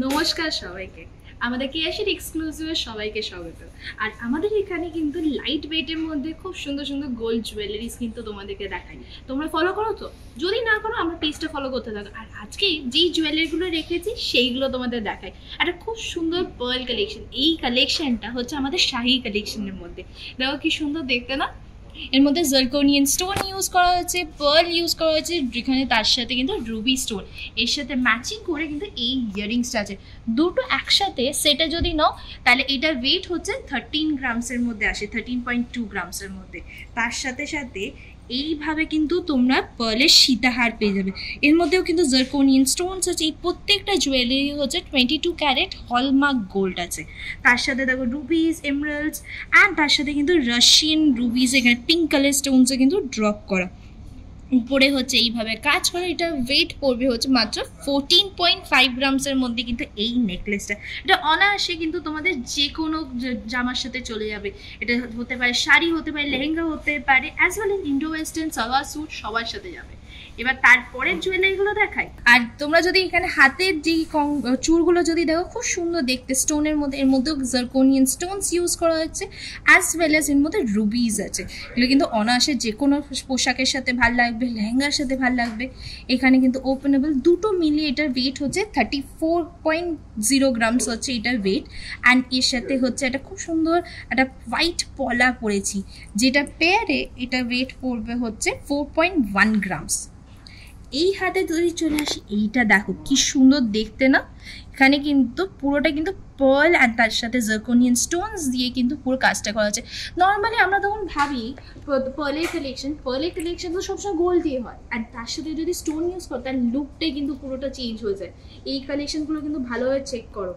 নমস্কার সবাইকে, আমাদের কেয়াশির এক্সক্লুসিভে সবাইকে স্বাগত। আর আমাদের এখানে কিন্তু লাইট ওয়েটের মধ্যে খুব সুন্দর সুন্দর গোল্ড জুয়েলারিস কিন্তু তোমাদেরকে দেখাই। তোমরা ফলো করো তো? যদি না করো আমার পেজটা ফলো করতে থাকো। আর আজকে যেই জুয়েলারিগুলো রেখেছি সেইগুলো তোমাদের দেখাই। একটা খুব সুন্দর পার্ল কালেকশন। এই কালেকশনটা হচ্ছে আমাদের শাহী কালেকশনের মধ্যে। দেখো কি সুন্দর দেখতে না? এর মধ্যে জারকোনিয়ান স্টোন ইউজ করা হয়েছে, পার্ল ইউজ করা হয়েছে, যেখানে তার সাথে কিন্তু রুবি স্টোন এর সাথে ম্যাচিং করে কিন্তু এই ইয়ারিংসটা আছে। দুটো একসাথে সেটে যদি নাও তাহলে এটার ওয়েট হচ্ছে 13 গ্রামসের মধ্যে আসে, 13.2 গ্রামসের মধ্যে। তার সাথে সাথে এইভাবে কিন্তু তোমরা পার্লের সীতাহার পেয়ে যাবে। এর মধ্যেও কিন্তু জারকোনিয়ান স্টোনস আছে। এই প্রত্যেকটা জুয়েলারি হচ্ছে 22 ক্যারেট হলমার্ক গোল্ড আছে। তার সাথে দেখো রুবিস, এমরাল্ডস অ্যান্ড তার সাথে কিন্তু রাশিয়ান রুবিস, এখানে পিঙ্ক কালার স্টোনসে কিন্তু ড্রপ করা। উপরে হচ্ছে এইভাবে কাজ করে। এটা ওয়েট পড়বে হচ্ছে মাত্র 14.5 গ্রামসের মধ্যে। কিন্তু এই নেকলেসটা এটা অনায়াসে কিন্তু তোমাদের যে কোনো জামার সাথে চলে যাবে। এটা হতে পারে শাড়ি, হতে পারে লেহেঙ্গা, হতে পারে as well as Indo western salwar suit, সবার সাথে যাবে। এবার তারপরের জুয়েলারিগুলো দেখাই। আর তোমরা যদি এখানে হাতের যে চুরগুলো যদি দেখো, খুব সুন্দর দেখতে স্টোনের মধ্যে। এর মধ্যেও জারকোনিয়ান স্টোনস ইউজ করা হচ্ছে অ্যাজ ওয়েল এজ এর মধ্যে রুবিজ আছে। এগুলো কিন্তু অনায়াসে যে কোনো পোশাকের সাথে ভালো লাগবে, লেহেঙ্গার সাথে ভালো লাগবে। এখানে কিন্তু ওপেনেবল, দুটো মিলিয়ে এটার ওয়েট হচ্ছে 34.0 গ্রামস হচ্ছে এটার ওয়েট। অ্যান্ড এর সাথে হচ্ছে একটা খুব সুন্দর একটা হোয়াইট পলা পরেছি, যেটা পেয়ারে এটা ওয়েট পড়বে হচ্ছে 4.1 গ্রামস। এই হাতে যদি চলে আসি, এইটা দেখো কি সুন্দর দেখতে না? এখানে কিন্তু পুরোটা কিন্তু পার্ল আর তার সাথে জারকোনিয়ান স্টোনস দিয়ে কিন্তু পুরো কাজটা করা হচ্ছে। নর্মালি আমরা তখন ভাবি পার্লের কালেকশন তো সবসময় গোল্ড দিয়ে হয়, আর তার সাথে যদি স্টোন ইউজ করো তার লুকটাই কিন্তু পুরোটা চেঞ্জ হয়ে যায়। এই কালেকশনগুলো কিন্তু ভালোভাবে চেক করো।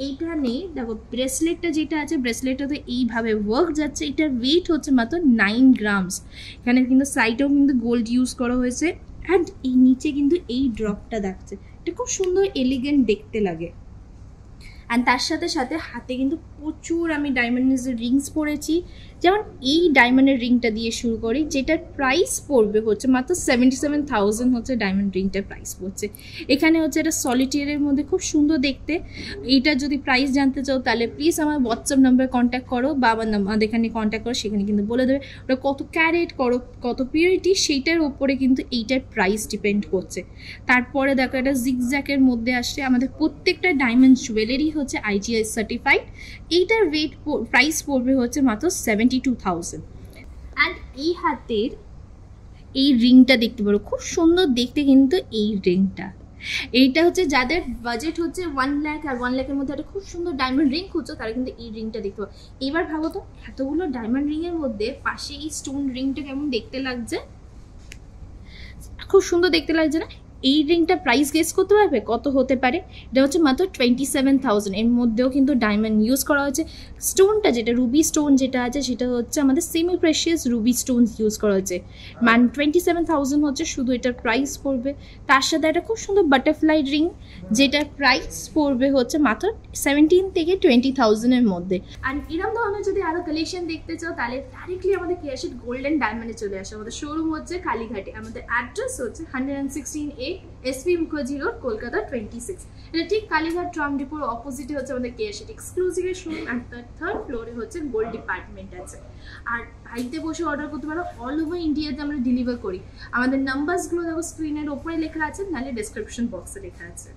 এইটা নেই দেখো, ব্রেসলেটটা যেটা আছে, ব্রেসলেটটা তো এইভাবে ওয়ার্ক যাচ্ছে। এটার ওয়েট হচ্ছে মাত্র 9 গ্রামস। এখানে কিন্তু সাইডেও কিন্তু গোল্ড ইউজ করা হয়েছে। অ্যান্ড এই নিচে কিন্তু এই ড্রপটা দেখছে, এটা খুব সুন্দর এলিগেন্ট দেখতে লাগে। অ্যান্ড তার সাথে সাথে হাতে কিন্তু প্রচুর আমি ডায়মন্ডের রিংস পরেছি। যেমন এই ডায়মন্ডের রিংটা দিয়ে শুরু করি, যেটার প্রাইস পড়বে হচ্ছে মাত্র 77,000 হচ্ছে ডায়মন্ড রিংটার প্রাইস পড়ছে। এখানে হচ্ছে এটা সলিটেয়ারের মধ্যে খুব সুন্দর দেখতে। এইটা যদি প্রাইস জানতে চাও তাহলে প্লিজ আমার হোয়াটসঅ্যাপ নাম্বারে কন্ট্যাক্ট করো বা আমার এখানে কন্ট্যাক্ট করো, সেখানে কিন্তু বলে দেবে ওটা কত ক্যারেট, কত পিউরিটি, সেইটার ওপরে কিন্তু এইটার প্রাইস ডিপেন্ড করছে। তারপরে দেখো এটা জিগজ্যাকের মধ্যে আসছে। আমাদের প্রত্যেকটা ডায়মন্ড জুয়েলারি হচ্ছে IGI সার্টিফাইড। এইটার ওয়েট প্রাইস পড়বে হচ্ছে মাত্র 72,000। অ্যান্ড এই হাতের এই রিংটা দেখতে পারো, খুব সুন্দর দেখতে কিন্তু এই রিংটা। এইটা হচ্ছে যাদের বাজেট হচ্ছে 1 লাখ আর 1 লাখের মধ্যে একটা খুব সুন্দর ডায়মন্ড রিং খুঁজছো, তারা কিন্তু এই রিংটা দেখতে পাবো। এবার ভাবো তো, এতগুলো ডায়মন্ড রিংয়ের মধ্যে পাশে এই স্টোন রিংটা কেমন দেখতে লাগছে? খুব সুন্দর দেখতে লাগছে না? এই রিংটা প্রাইস গেস করতে পারবে কত হতে পারে? এটা হচ্ছে মাত্র 27,000। এর মধ্যেও কিন্তু ডায়মন্ড ইউজ করা হয়েছে। স্টোনটা যেটা রুবি স্টোন যেটা আছে, সেটা হচ্ছে আমাদের semi precious Ruby Stones use করা হয়েছে। 27,000 হচ্ছে শুধু এটার প্রাইস পড়বে। তার সাথে একটা খুব সুন্দর বাটারফ্লাই রিং, যেটার প্রাইস পড়বে হচ্ছে মাত্র 17 থেকে 20,000-এর মধ্যে। আর এরকম ধরনের যদি আরও কালেকশন দেখতে চাও তাহলে ডাইরেক্টলি আমাদের কেয়াশিট গোল্ড অ্যান্ড ডায়মন্ডে চলে আসো। আমাদের শোরুম হচ্ছে কালীঘাটে। আমাদের অ্যাড্রেস হচ্ছে 116A SP Mukherjee road, Kolkata 26। এটা ঠিক কালীঘাট ট্রাম ডিপোর অপোজিটে হচ্ছে আমাদের কেয়াশিট এক্সক্লুসিভের শোরুম। অ্যান্ড তার থার্ড ফ্লোরে হচ্ছে গোল্ড ডিপার্টমেন্ট আছে। আর বাড়িতে বসে অর্ডার করতে পারো, অল ওভার ইন্ডিয়াতে আমরা ডেলিভার করি। আমাদের নাম্বারসগুলো দেখো স্ক্রিনের ওপরে লেখা আছে, নাহলে ডেসক্রিপশন বক্সে লেখা আছে।